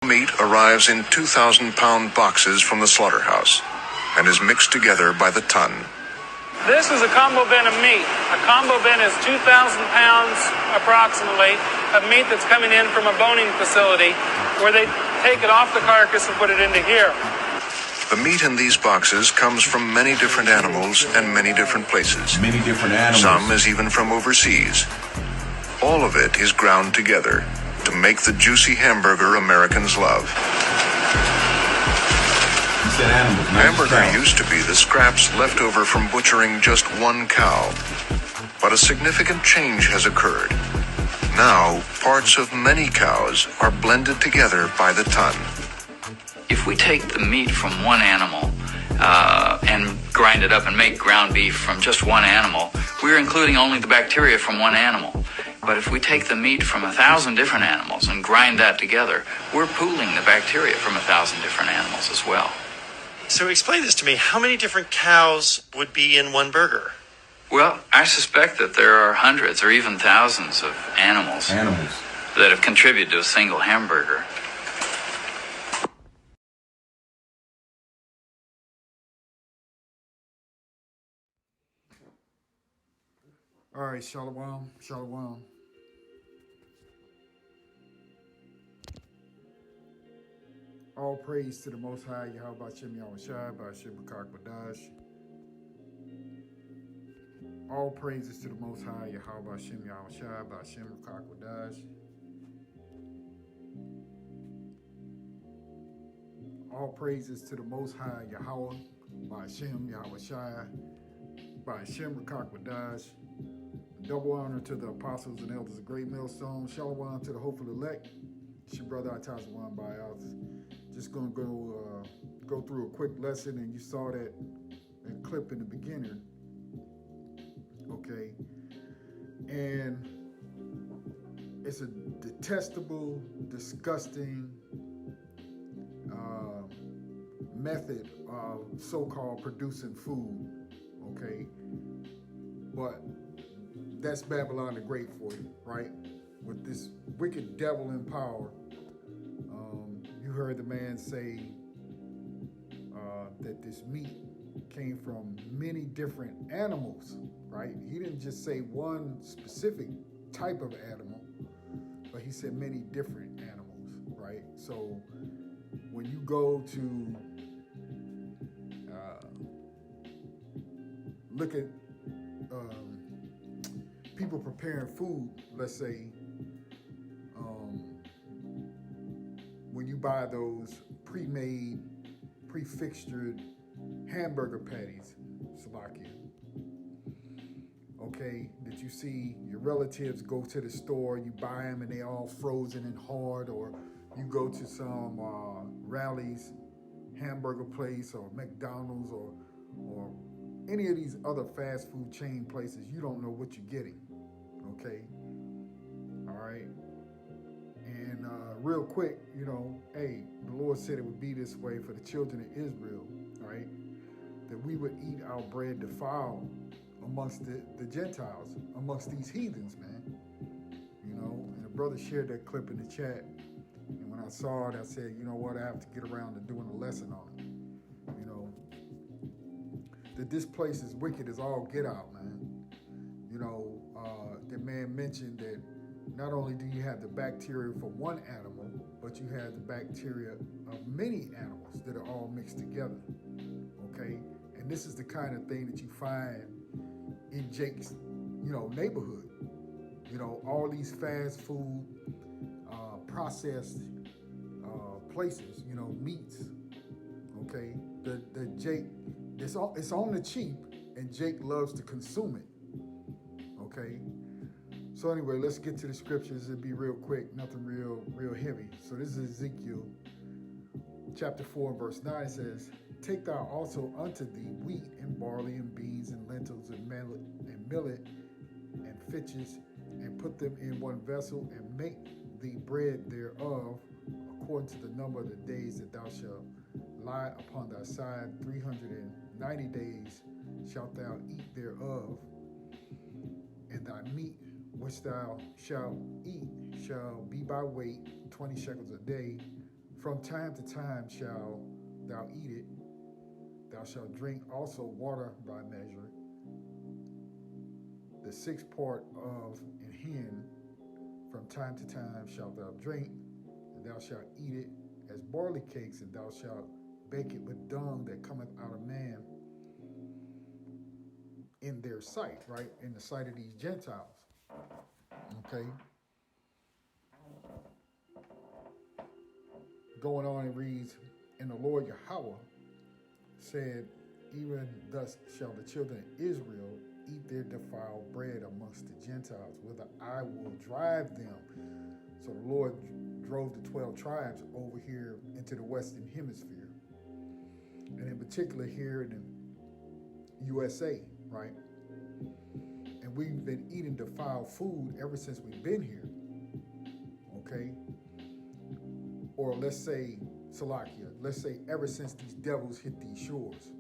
Meat arrives in 2,000-pound boxes from the slaughterhouse and is mixed together by the ton. This is a combo bin of meat. A combo bin is 2,000 pounds approximately of meat that's coming in from a boning facility where they take it off the carcass and put it into here. The meat in these boxes comes from many different animals and many different places. Many different animals. Some is even from overseas. All of it is ground together to make the juicy hamburger Americans love. You said animals. Hamburger used to be the scraps left over from butchering just one cow. But a significant change has occurred. Now, parts of many cows are blended together by the ton. If we take the meat from one animal and grind it up and make ground beef from just one animal, we're including only the bacteria from one animal. But if we take the meat from 1,000 different animals and grind that together, we're pooling the bacteria from 1,000 different animals as well. So explain this to me. How many different cows would be in one burger? Well, I suspect that there are hundreds or even thousands of animals that have contributed to a single hamburger. All right, shalom, shalom. All praise to the Most High, Yahweh Shem Yahushua, Ba'ashem B'Kak. All praises to the Most High, Yahweh Shem Yahushua, Ba'ashem B'Kak. All praises to the Most High, Yahweh, Ba'ashem Yahushua, Ba'ashem B'Kak. Double honor to the apostles and elders of Great Millstone. Shalom to the hopeful elect. It's your brother Atazawan Bios. Just gonna go through a quick lesson, and you saw that clip in the beginning. Okay, and it's a detestable, disgusting method of so-called producing food. Okay, but that's Babylon the Great for you, right? With this wicked devil in power. You heard the man say that this meat came from many different animals, right? He didn't just say one specific type of animal, but he said many different animals, right? So when you go to look at people preparing food, let's say, when you buy those pre-made, pre-fixtured hamburger patties, Slovakia, okay, that you see your relatives go to the store, you buy them and they all frozen and hard, or you go to some Rally's hamburger place or McDonald's or any of these other fast food chain places, you don't know what you're getting, okay? All right? And real quick, you know, hey, the Lord said it would be this way for the children of Israel, right? That we would eat our bread defiled amongst the Gentiles, amongst these heathens, man. You know, and a brother shared that clip in the chat. And when I saw it, I said, you know what, I have to get around to doing a lesson on it. You know, that this place is wicked as all get out, man. You know, the man mentioned that not only do you have the bacteria from one animal, but you have the bacteria of many animals that are all mixed together, okay? And this is the kind of thing that you find in Jake's, you know, neighborhood. You know, all these fast food, processed places, you know, meats, okay? The Jake, it's on the cheap, and Jake loves to consume it, okay? So anyway, let's get to the scriptures. It'll be real quick, nothing real heavy. So this is Ezekiel chapter 4, verse 9. It says, "Take thou also unto thee wheat and barley and beans and lentils and millet and fitches, and put them in one vessel, and make thee bread thereof, according to the number of the days that thou shalt lie upon thy side. 390 days shalt thou eat thereof, and thy meat which thou shalt eat shall be by weight, 20 shekels a day, From time to time shall thou eat it. Thou shalt drink also water by measure. The sixth part of an hin, from time to time shalt thou drink, and thou shalt eat it as barley cakes, and thou shalt bake it with dung that cometh out of man in their sight, right? In the sight of these Gentiles. Okay? Going on, it reads, and the Lord Yahweh said, even thus shall the children of Israel eat their defiled bread amongst the Gentiles, whither I will drive them. So the Lord drove the 12 tribes over here into the Western Hemisphere. And in particular here in the USA, right? And we've been eating defiled food ever since we've been here. Okay? Or let's say, Salakia, let's say ever since these devils hit these shores.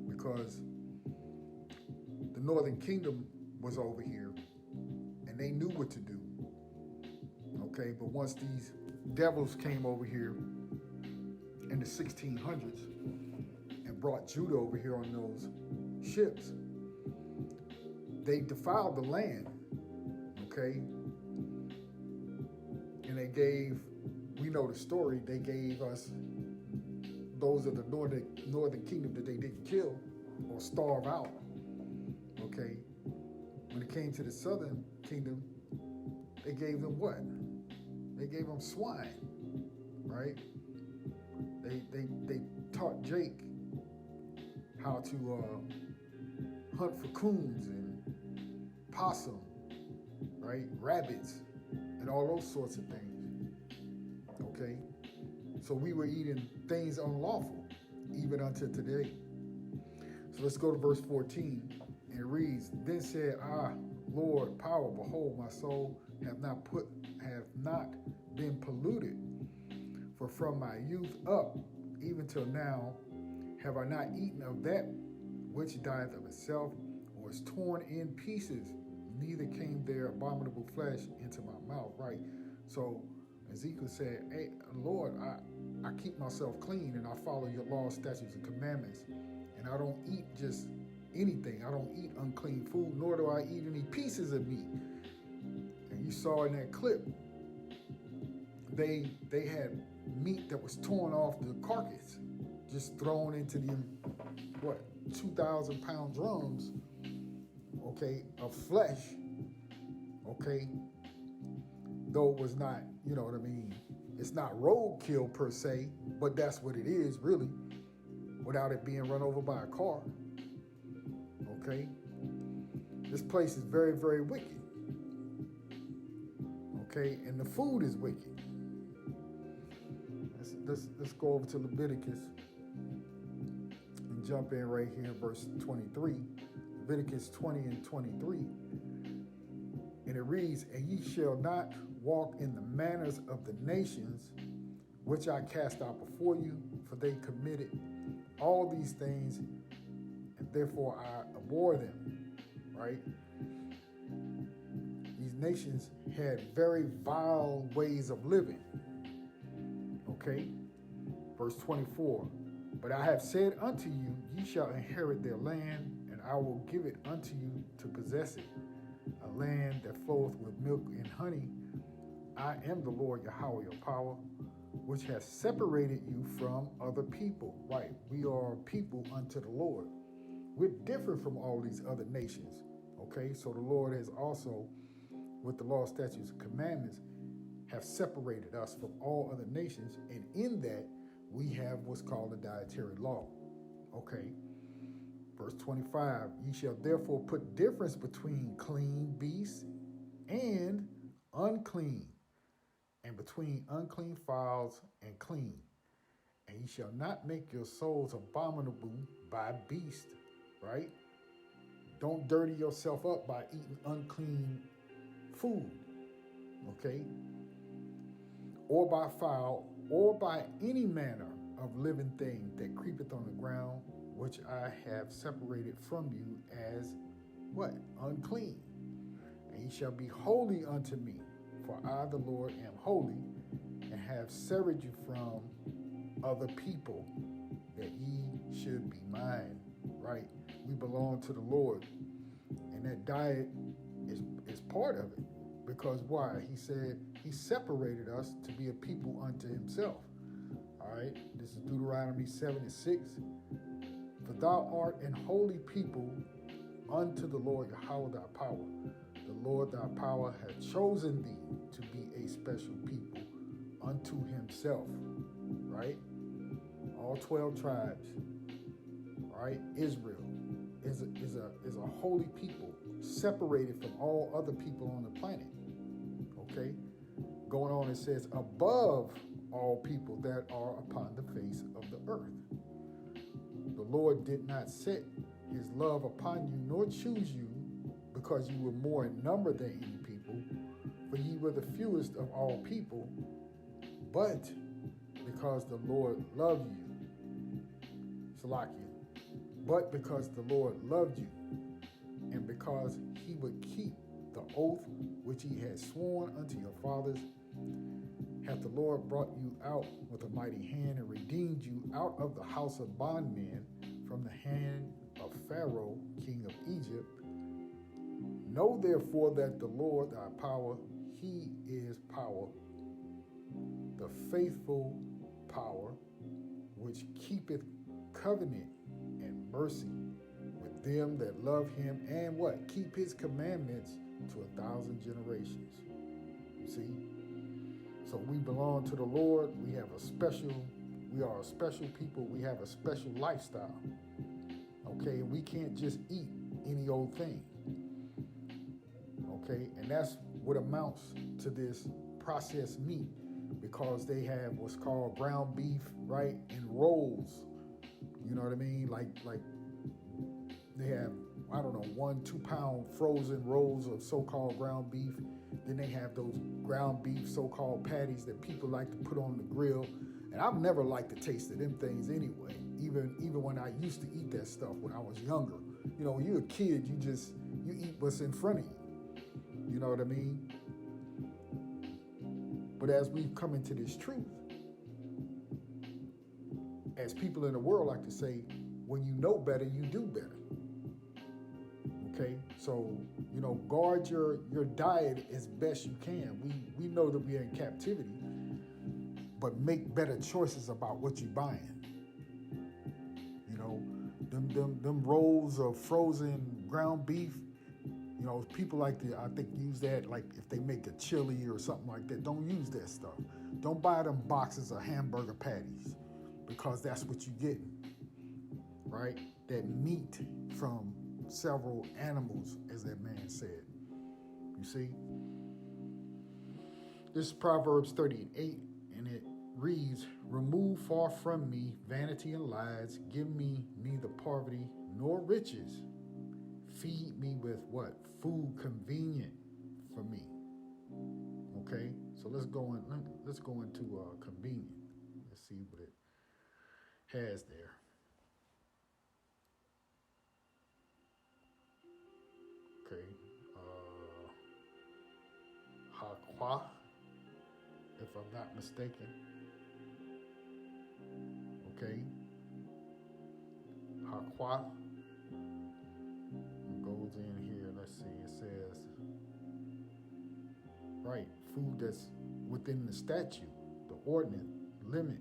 Because the Northern Kingdom was over here and they knew what to do. Okay, but once these devils came over here in the 1600s and brought Judah over here on those ships, they defiled the land. Okay, and they gave, we know the story, they gave us those of the Northern Kingdom that they didn't kill or starve out. Okay, when it came to the Southern Kingdom, they gave them what? They gave them swine, right? They taught Jake how to hunt for coons and possum, right? Rabbits and all those sorts of things. Okay, so we were eating things unlawful even until today. So let's go to verse 14. And it reads, then said I, Lord, power, behold, my soul have not been polluted. For from my youth up, even till now, have I not eaten of that which dieth of itself, or is torn in pieces, neither came there abominable flesh into my mouth. Right? So Ezekiel said, hey, Lord, I keep myself clean and I follow your laws, statutes, and commandments. And I don't eat just anything. I don't eat unclean food, nor do I eat any pieces of meat. And you saw in that clip, they had meat that was torn off the carcass, just thrown into the, 2,000 pound drums, okay, of flesh, okay, though it was not, you know what I mean, it's not roadkill per se, but that's what it is really, without it being run over by a car. Okay, this place is very, very wicked. Okay, and the food is wicked. Let's go over to Leviticus and jump in right here in verse 23. Leviticus 20 and 23. And it reads, and ye shall not walk in the manners of the nations which I cast out before you, for they committed all these things, and therefore I abhor them, right? These nations had very vile ways of living, okay? Verse 24, but I have said unto you, ye shall inherit their land, and I will give it unto you to possess it, a land that floweth with milk and honey. I am the Lord Yahweh, your power, which has separated you from other people. Right, we are people unto the Lord. We're different from all these other nations. Okay, so the Lord has also, with the law, statutes, and commandments, have separated us from all other nations. And in that, we have what's called the dietary law. Okay, verse 25, ye shall therefore put difference between clean beasts and unclean, and between unclean fowls and clean. And ye shall not make your souls abominable by beast, right? Don't dirty yourself up by eating unclean food, okay? Or by fowl, or by any manner of living thing that creepeth on the ground, which I have separated from you as what? Unclean. And ye shall be holy unto me, for I, the Lord, am holy, and have severed you from other people, that ye should be mine. Right? We belong to the Lord. And that diet is part of it. Because why? He said he separated us to be a people unto himself. All right? This is Deuteronomy 7:6. For thou art an holy people unto the Lord Yahweh thy power. The Lord thy power hath chosen thee to be a special people unto himself. Right? All 12 tribes. Right? Israel is a holy people, separated from all other people on the planet. Okay? Going on, it says, above all people that are upon the face of the earth. The Lord did not set his love upon you, nor choose you, because you were more in number than any people, for ye were the fewest of all people, but because the Lord loved you. Salakia. But because the Lord loved you, and because he would keep the oath which he had sworn unto your fathers, hath the Lord brought you out with a mighty hand and redeemed you out of the house of bondmen from the hand of Pharaoh, king of Egypt. Know therefore that the Lord thy power, he is power, the faithful power, which keepeth covenant and mercy with them that love him, and what? Keep his commandments to 1,000 generations. You see? So we belong to the Lord. We are a special people. We have a special lifestyle. Okay? And we can't just eat any old thing. Okay? And that's what amounts to this processed meat, because they have what's called ground beef, right? In rolls. You know what I mean? Like they have, I don't know, 1-2 pound frozen rolls of so-called ground beef. Then they have those ground beef so-called patties that people like to put on the grill. And I've never liked the taste of them things anyway. Even when I used to eat that stuff when I was younger. You know, when you're a kid, you eat what's in front of you. You know what I mean? But as we've come into this truth, as people in the world like to say, when you know better, you do better. Okay? So, you know, guard your diet as best you can. We know that we're in captivity, but make better choices about what you're buying. You know, them rolls of frozen ground beef, you know, people like to, I think, use that, like if they make a chili or something like that. Don't use that stuff. Don't buy them boxes of hamburger patties, because that's what you get, right? That meat from several animals, as that man said. You see? This is Proverbs 30:8, and it reads, remove far from me vanity and lies. Give me neither poverty nor riches. Feed me with what? Food convenient for me. Okay? So let's go into convenient. Let's see what it has there. Okay. Haqua, if I'm not mistaken. Okay. Haqua goes in here. Let's see. It says, right, food that's within the statute, the ordinance, limit.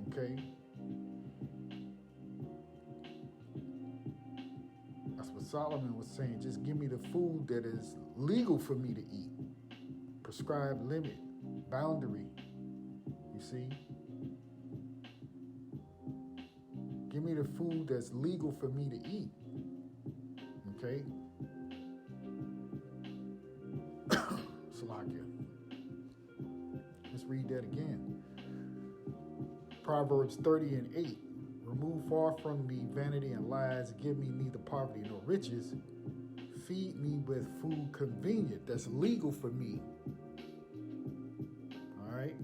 Okay. That's what Solomon was saying. Just give me the food that is legal for me to eat. Prescribed limit, boundary. You see? Give me the food that's legal for me to eat. Okay? Salakia. Let's read that again. Proverbs 30:8. Remove far from me vanity and lies. Give me neither poverty nor riches. Feed me with food convenient, that's legal for me. All right?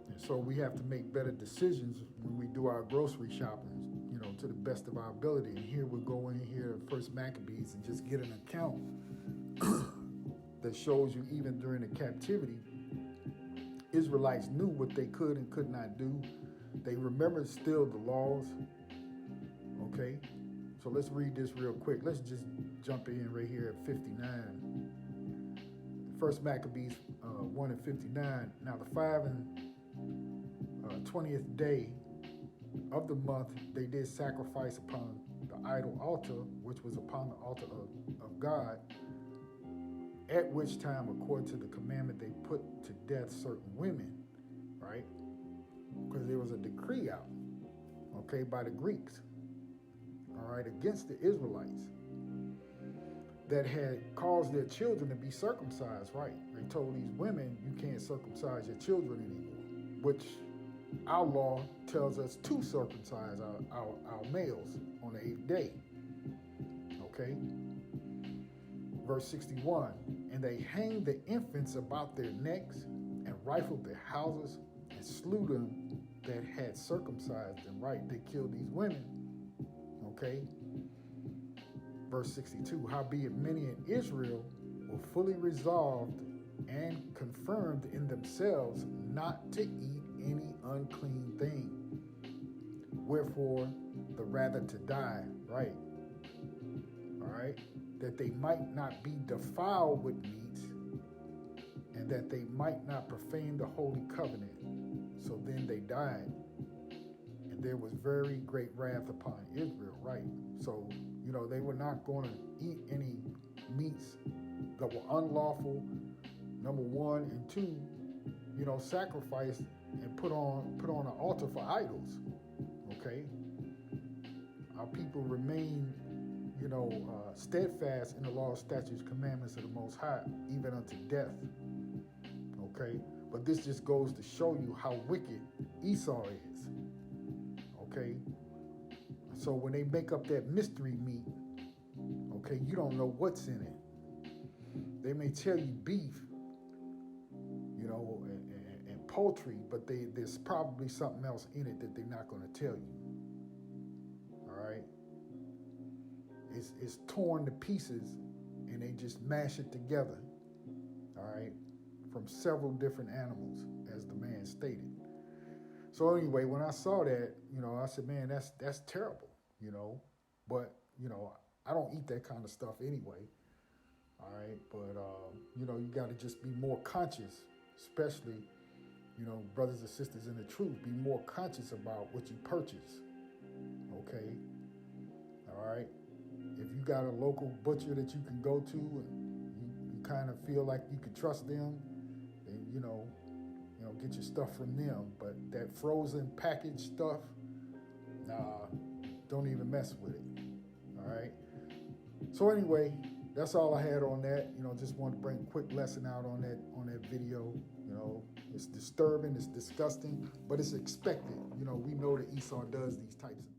And so we have to make better decisions when we do our grocery shopping, you know, to the best of our ability. And here we'll go in here at First Maccabees and just get an account that shows you even during the captivity, Israelites knew what they could and could not do. They remembered still the laws. Okay, so let's read this real quick. Let's just jump in right here at 59. First Maccabees 1 and 59. Now the 5 and 20th day of the month they did sacrifice upon the idol altar, which was upon the altar of God, at which time, according to the commandment, they put to death certain women, right? Because there was a decree out, okay, by the Greeks, all right, against the Israelites that had caused their children to be circumcised, right? They told these women, you can't circumcise your children anymore, which our law tells us to circumcise our males on the 8th day, okay? Verse 61, and they hanged the infants about their necks and rifled their houses and slew them that had circumcised them, right? They killed these women, okay? Verse 62, howbeit many in Israel were fully resolved and confirmed in themselves not to eat any unclean thing, wherefore the rather to die, right? All right? That they might not be defiled with meats, and that they might not profane the holy covenant. So then they died, and there was very great wrath upon Israel, right? So, you know, they were not going to eat any meats that were unlawful, number one, and two, you know, sacrificed and put on an altar for idols, okay? Our people remain, you know, steadfast in the law, statutes, commandments of the Most High, even unto death, okay? But this just goes to show you how wicked Esau is, okay? So when they make up that mystery meat, okay, you don't know what's in it. They may tell you beef, you know, and poultry, but there's probably something else in it that they're not going to tell you, all right? It's torn to pieces, and they just mash it together, all right, from several different animals, as the man stated. So anyway, when I saw that, you know, I said, man, that's terrible, you know. But, you know, I don't eat that kind of stuff anyway, all right. But, you know, you got to just be more conscious, especially, you know, brothers and sisters in the truth, be more conscious about what you purchase, okay, all right. If you got a local butcher that you can go to and you kind of feel like you can trust them, then, you know, get your stuff from them. But that frozen packaged stuff, nah, don't even mess with it, all right? So anyway, that's all I had on that. You know, just wanted to bring a quick lesson out on that video. You know, it's disturbing, it's disgusting, but it's expected. You know, we know that Esau does these types of things.